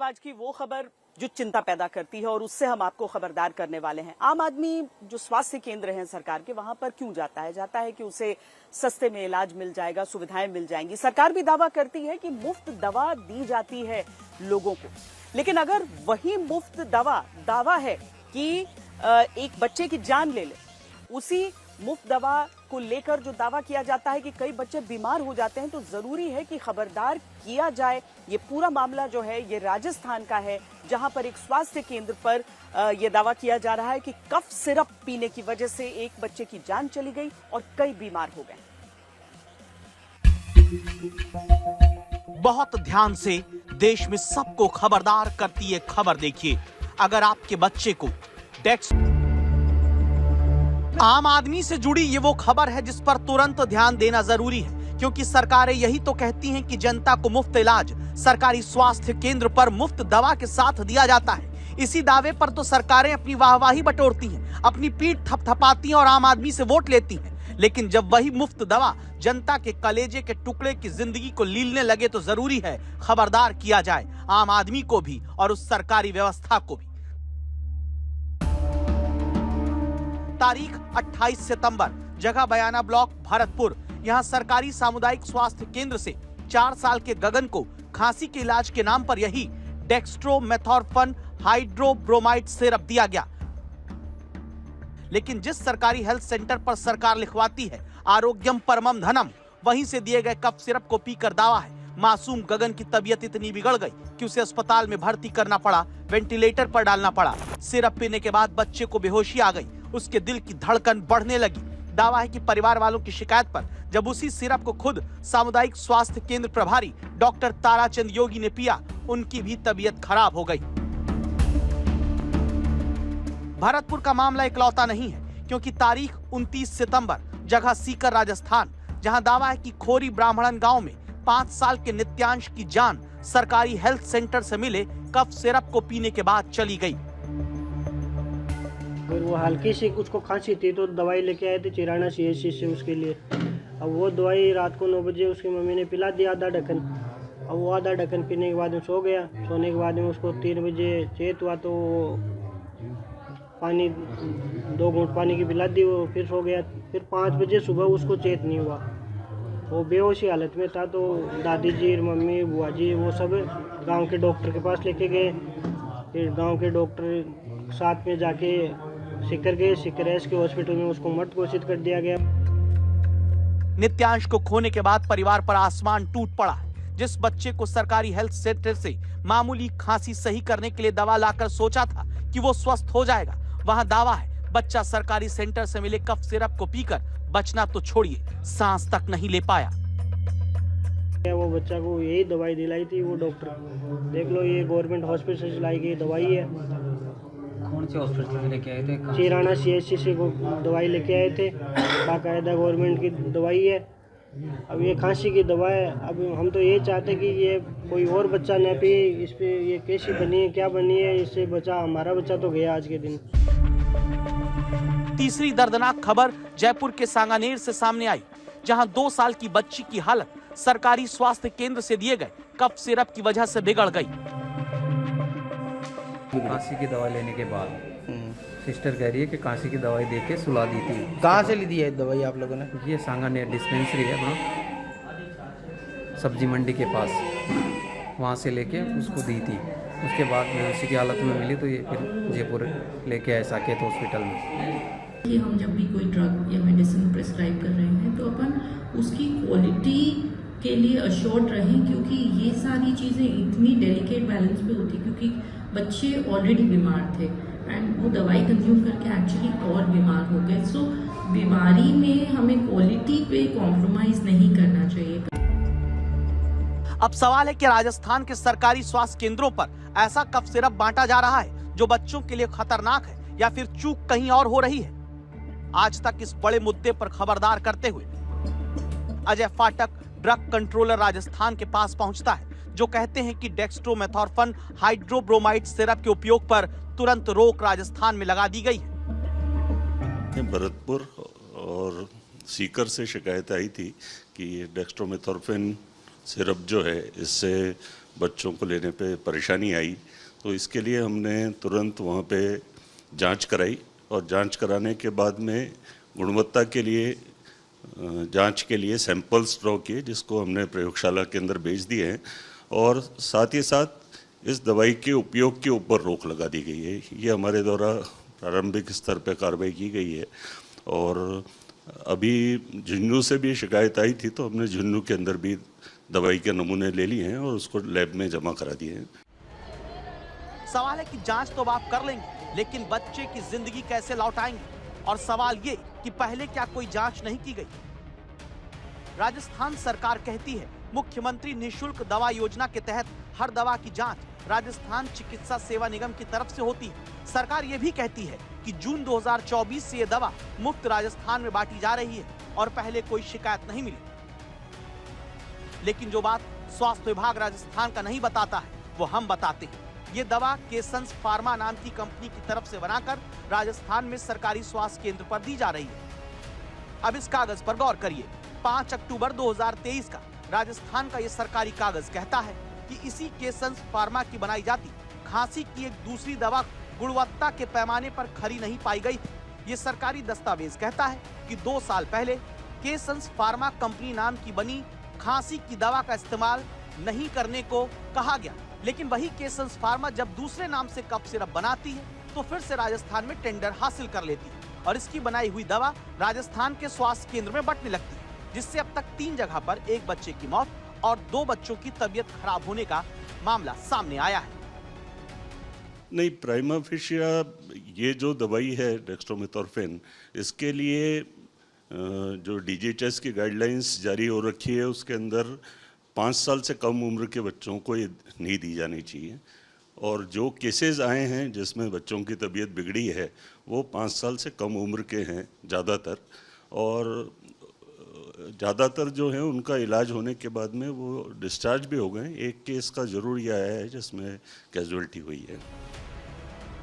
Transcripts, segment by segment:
अब आज की वो खबर जो चिंता पैदा करती है और उससे हम आपको खबरदार करने वाले हैं। आम आदमी जो स्वास्थ्य केंद्र हैं सरकार के, वहां पर क्यों जाता है? जाता है कि उसे सस्ते में इलाज मिल जाएगा, सुविधाएं मिल जाएंगी। सरकार भी दावा करती है कि मुफ्त दवा दी जाती है लोगों को, लेकिन अगर वही मुफ्त दावा है कि एक बच्चे की जान ले ले, उसी मुफ्त दवा को लेकर जो दावा किया जाता है कि कई बच्चे बीमार हो जाते हैं, तो जरूरी है कि खबरदार किया जाए। ये पूरा मामला जो है ये राजस्थान का है, जहां पर एक स्वास्थ्य केंद्र पर यह दावा किया जा रहा है कि कफ सिरप पीने की वजह से एक बच्चे की जान चली गई और कई बीमार हो गए। बहुत ध्यान से देश में सबको खबरदार करती है खबर देखिए। अगर आपके बच्चे को आम आदमी से जुड़ी ये वो खबर है जिस पर तुरंत ध्यान देना जरूरी है, क्योंकि सरकारें यही तो कहती हैं कि जनता को मुफ्त इलाज सरकारी स्वास्थ्य केंद्र पर मुफ्त दवा के साथ दिया जाता है। इसी दावे पर तो सरकारें अपनी वाहवाही बटोरती हैं, अपनी पीठ थपथपाती हैं और आम आदमी से वोट लेती हैं। लेकिन जब वही मुफ्त दवा जनता के कलेजे के टुकड़े की जिंदगी को लीलने लगे तो जरूरी है खबरदार किया जाए आम आदमी को भी और उस सरकारी व्यवस्था को भी। तारीख 28 सितंबर, जगह बयाना ब्लॉक, भरतपुर। यहां सरकारी सामुदायिक स्वास्थ्य केंद्र से 4 साल के गगन को खांसी के इलाज के नाम पर यही डेक्स्ट्रोमेथोर्फन हाइड्रोब्रोमाइड सिरप दिया गया। लेकिन जिस सरकारी हेल्थ सेंटर पर सरकार लिखवाती है आरोग्यम परमम धनम, वहीं से दिए गए कफ सिरप को पीकर दावा है मासूम गगन की तबीयत इतनी बिगड़ गई कि उसे अस्पताल में भर्ती करना पड़ा, वेंटिलेटर पर डालना पड़ा। सिरप पीने के बाद बच्चे को बेहोशी आ गई, उसके दिल की धड़कन बढ़ने लगी। दावा है कि परिवार वालों की शिकायत पर जब उसी सिरप को खुद सामुदायिक स्वास्थ्य केंद्र प्रभारी डॉक्टर ताराचंद योगी ने पिया, उनकी भी तबीयत खराब हो गई। भरतपुर का मामला इकलौता नहीं है, क्योंकि तारीख 29 सितंबर, जगह सीकर, राजस्थान, जहां दावा है कि खोरी ब्राह्मणन गांव में 5 साल के नित्यांश की जान सरकारी हेल्थ सेंटर से मिले कफ सिरप को पीने के बाद चली गई। फिर वो हल्की सी उसको खांसी थी तो दवाई लेके आए थे चिराना CHC से उसके लिए। अब वो दवाई रात को 9 बजे उसकी मम्मी ने पिला दिया आधा ढक्कन। अब वो आधा ढक्कन पीने के बाद में सो गया। सोने के बाद में उसको 3 बजे चेत हुआ तो पानी 2 घूंट पानी की पिला दी, वो फिर सो गया। फिर 5 बजे सुबह उसको चेत नहीं हुआ, वो बेहोशी हालत में था। तो दादी जी, मम्मी, बुआ जी वो सब गांव के डॉक्टर के पास लेके गए। फिर गांव के डॉक्टर साथ में जाके सीकर गए। सीकर के हॉस्पिटल में उसको मृत घोषित कर दिया गया। नित्यांश को खोने के बाद परिवार पर आसमान टूट पड़ा। जिस बच्चे को सरकारी हेल्थ सेंटर से मामूली खांसी सही करने के लिए दवा लाकर सोचा था कि वो स्वस्थ हो जाएगा, वहां दावा है बच्चा सरकारी सेंटर से मिले कफ सिरप को पीकर बचना तो छोड़िए, सांस तक नहीं ले पाया। वो बच्चा को यही दवाई दिलाई थी वो डॉक्टर। देख लो, ये गवर्नमेंट हॉस्पिटल से लाई गई दवाई है। कौन से हॉस्पिटल से लेके आए थे? चिराना CHC से दवाई लेके आए थे, बाकायदा गवर्नमेंट की दवाई है। अब ये खांसी की दवा है। अब हम तो ये चाहते कि ये कोई और बच्चा न पिए। इस पे ये कैसी बनी है, क्या बनी है, इससे बचा हमारा बच्चा तो गया आज के दिन। तीसरी दर्दनाक खबर जयपुर के सांगानेर से सामने आई, जहां 2 साल की बच्ची की हालत सरकारी स्वास्थ्य केंद्र से दिए गए कफ सिरप की वजह से बिगड़ गई। खांसी की दवा लेने के बाद सिस्टर कह रही है कि खांसी की दवाई दे के सुला दी थी। कहाँ से ली दी है दवाई आप लोगों ने? ये सांगानेर डिस्पेंसरी है अपना, सब्जी मंडी के पास, वहाँ से लेके उसको दी थी। उसके बाद में उसी की हालत में मिली तो ये फिर जयपुर लेके आए साकेत हॉस्पिटल में। कि हम जब भी कोई ड्रग या मेडिसिन प्रिस्क्राइब कर रहे हैं तो अपन उसकी क्वालिटी के लिए अश्योर्ड रहें, क्योंकि ये सारी चीज़ें इतनी डेलिकेट बैलेंस पे होती, क्योंकि बच्चे ऑलरेडी बीमार थे एंड वो दवाई कंज्यूम करके एक्चुअली और बीमार हो गए। सो बीमारी में हमें क्वालिटी पे कॉम्प्रोमाइज नहीं करना चाहिए। अब सवाल है कि राजस्थान के सरकारी स्वास्थ्य केंद्रों पर ऐसा कफ सिरप बांटा जा रहा है जो बच्चों के लिए खतरनाक है, या फिर चूक कहीं और हो रही है? आज तक इस बड़े मुद्दे पर खबरदार करते हुए अजय फाटक, ड्रग कंट्रोलर राजस्थान के पास पहुंचता है, जो कहते हैं कि डेक्स्ट्रोमेथोर्फन हाइड्रोब्रोमाइड सिरप के उपयोग पर तुरंत रोक राजस्थान में लगा दी गई है। भरतपुर और सीकर से शिकायत आई थी कि ये डेक्स्ट्रोमेथोर्फन सिरप जो है इससे बच्चों को लेने पे परेशानी आई, तो इसके लिए हमने तुरंत वहाँ पे जांच कराई और जांच कराने के बाद में गुणवत्ता के लिए जांच के लिए सैंपल्स ड्रॉ किए, जिसको हमने प्रयोगशाला के अंदर भेज दिए हैं। और साथ ही साथ इस दवाई के उपयोग के ऊपर रोक लगा दी गई है। ये हमारे द्वारा प्रारंभिक स्तर पर कार्रवाई की गई है। और अभी झुंझुनू से भी शिकायत आई थी, तो हमने झुंझुनू के अंदर भी दवाई के नमूने ले लिए हैं और उसको लैब में जमा करा दिए हैं। सवाल है कि जांच तो आप कर लेंगे, लेकिन बच्चे की जिंदगी कैसे लौटाएंगे? और सवाल ये कि पहले क्या कोई जांच नहीं की गई? राजस्थान सरकार कहती है मुख्यमंत्री निःशुल्क दवा योजना के तहत हर दवा की जांच राजस्थान चिकित्सा सेवा निगम की तरफ से होती है। सरकार ये भी कहती है कि जून 2024 से ये दवा मुफ्त राजस्थान में बांटी जा रही है और पहले कोई शिकायत नहीं मिली। लेकिन जो बात स्वास्थ्य विभाग राजस्थान का नहीं बताता है, वो हम बताते हैं। ये दवा केसंस फार्मा नाम की कंपनी की तरफ से बनाकर राजस्थान में सरकारी स्वास्थ्य केंद्र पर दी जा रही है। अब इस कागज पर गौर करिए। 5 अक्टूबर 2023 का राजस्थान का ये सरकारी कागज कहता है कि इसी केसंस फार्मा की बनाई जाती खांसी की एक दूसरी दवा गुणवत्ता के पैमाने पर खरी नहीं पाई गई थी। ये सरकारी दस्तावेज कहता है कि 2 साल पहले केसंस फार्मा कंपनी नाम की बनी खांसी की दवा का इस्तेमाल नहीं करने को कहा गया, लेकिन वही केसंस फार्मा जब दूसरे नाम से कफ सिरप बनाती है तो फिर से राजस्थान में टेंडर हासिल कर लेती है और इसकी बनाई हुई दवा राजस्थान के स्वास्थ्य केंद्र में बंटने लगती है, जिससे अब तक 3 जगह पर एक बच्चे की मौत और 2 बच्चों की तबीयत खराब होने का मामला सामने आया है। नहीं, प्राइमा फेशिया ये जो दवाई है डेक्स्ट्रोमेथोर्फेन, इसके लिए जो DGHS की गाइडलाइंस जारी हो रखी है, उसके अंदर 5 साल से कम उम्र के बच्चों को ये नहीं दी जानी चाहिए। और जो केसेस आए हैं जिसमें बच्चों की तबीयत बिगड़ी है, वो 5 साल से कम उम्र के हैं ज़्यादातर। और ज़्यादातर जो है उनका इलाज होने के बाद में वो डिस्चार्ज भी हो गए। एक केस का जरूर ये आया है जिसमें कैजुअलिटी हुई है।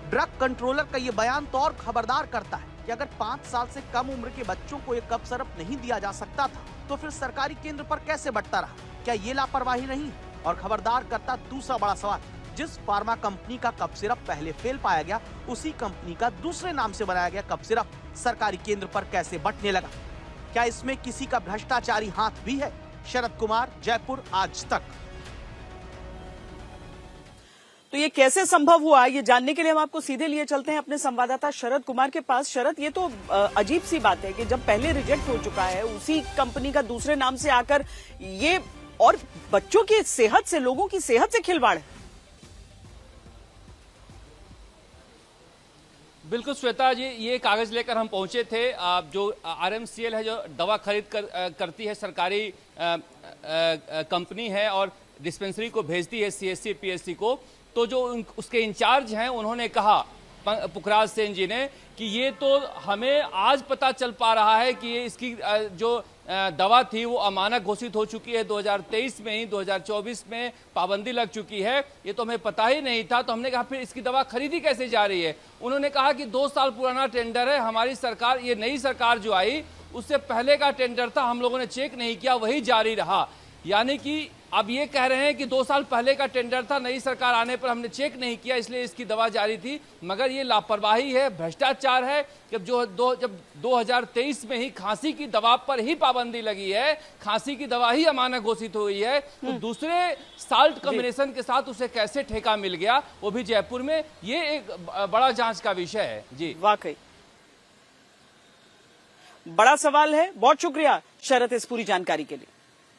ड्रग कंट्रोलर का ये बयान तो और खबरदार करता है कि अगर 5 साल से कम उम्र के बच्चों को ये कफ सिरप नहीं दिया जा सकता था, तो फिर सरकारी केंद्र पर कैसे बंटता रहा? क्या ये लापरवाही नहीं? और खबरदार करता दूसरा बड़ा सवाल, जिस फार्मा कंपनी का कफ सिरप पहले फेल पाया गया, उसी कंपनी का दूसरे नाम से बनाया गया कफ सिरप सरकारी केंद्र पर कैसे बंटने लगा? क्या इसमें किसी का भ्रष्टाचारी हाथ भी है? शरद कुमार, जयपुर, आज तक। तो ये कैसे संभव हुआ, ये जानने के लिए हम आपको सीधे लिए चलते हैं अपने संवाददाता शरद कुमार के पास। शरद, ये तो अजीब सी बात है कि जब पहले रिजेक्ट हो चुका है, उसी कंपनी का दूसरे नाम से आकर ये, और बच्चों की सेहत से, लोगों की सेहत से खिलवाड़ है। बिल्कुल श्वेता जी, ये कागज लेकर हम पहुंचे थे। जो RMCL है, जो दवा खरीद करती है, सरकारी कंपनी है और डिस्पेंसरी को भेजती है CSC PSC को, तो जो उसके इंचार्ज हैं उन्होंने कहा पुखराज सेन जी ने कि ये तो हमें आज पता चल पा रहा है कि ये इसकी जो दवा थी वो अमानक घोषित हो चुकी है। 2023 में ही 2024 में पाबंदी लग चुकी है, ये तो हमें पता ही नहीं था। तो हमने कहा फिर इसकी दवा खरीदी कैसे जा रही है? उन्होंने कहा कि 2 साल पुराना टेंडर है, हमारी सरकार, ये नई सरकार जो आई उससे पहले का टेंडर था, हम लोगों ने चेक नहीं किया, वही जारी रहा। यानी कि अब ये कह रहे हैं कि 2 साल पहले का टेंडर था, नई सरकार आने पर हमने चेक नहीं किया इसलिए इसकी दवा जारी थी। मगर ये लापरवाही है, भ्रष्टाचार है। जब 2023 में ही खांसी की दवा पर ही पाबंदी लगी है, खांसी की दवा ही अमानक घोषित हुई है, तो दूसरे साल्ट कॉम्बिनेशन के साथ उसे कैसे ठेका मिल गया, वो भी जयपुर में? ये एक बड़ा जांच का विषय है। जी, वाकई बड़ा सवाल है। बहुत शुक्रिया शरद इस पूरी जानकारी के लिए।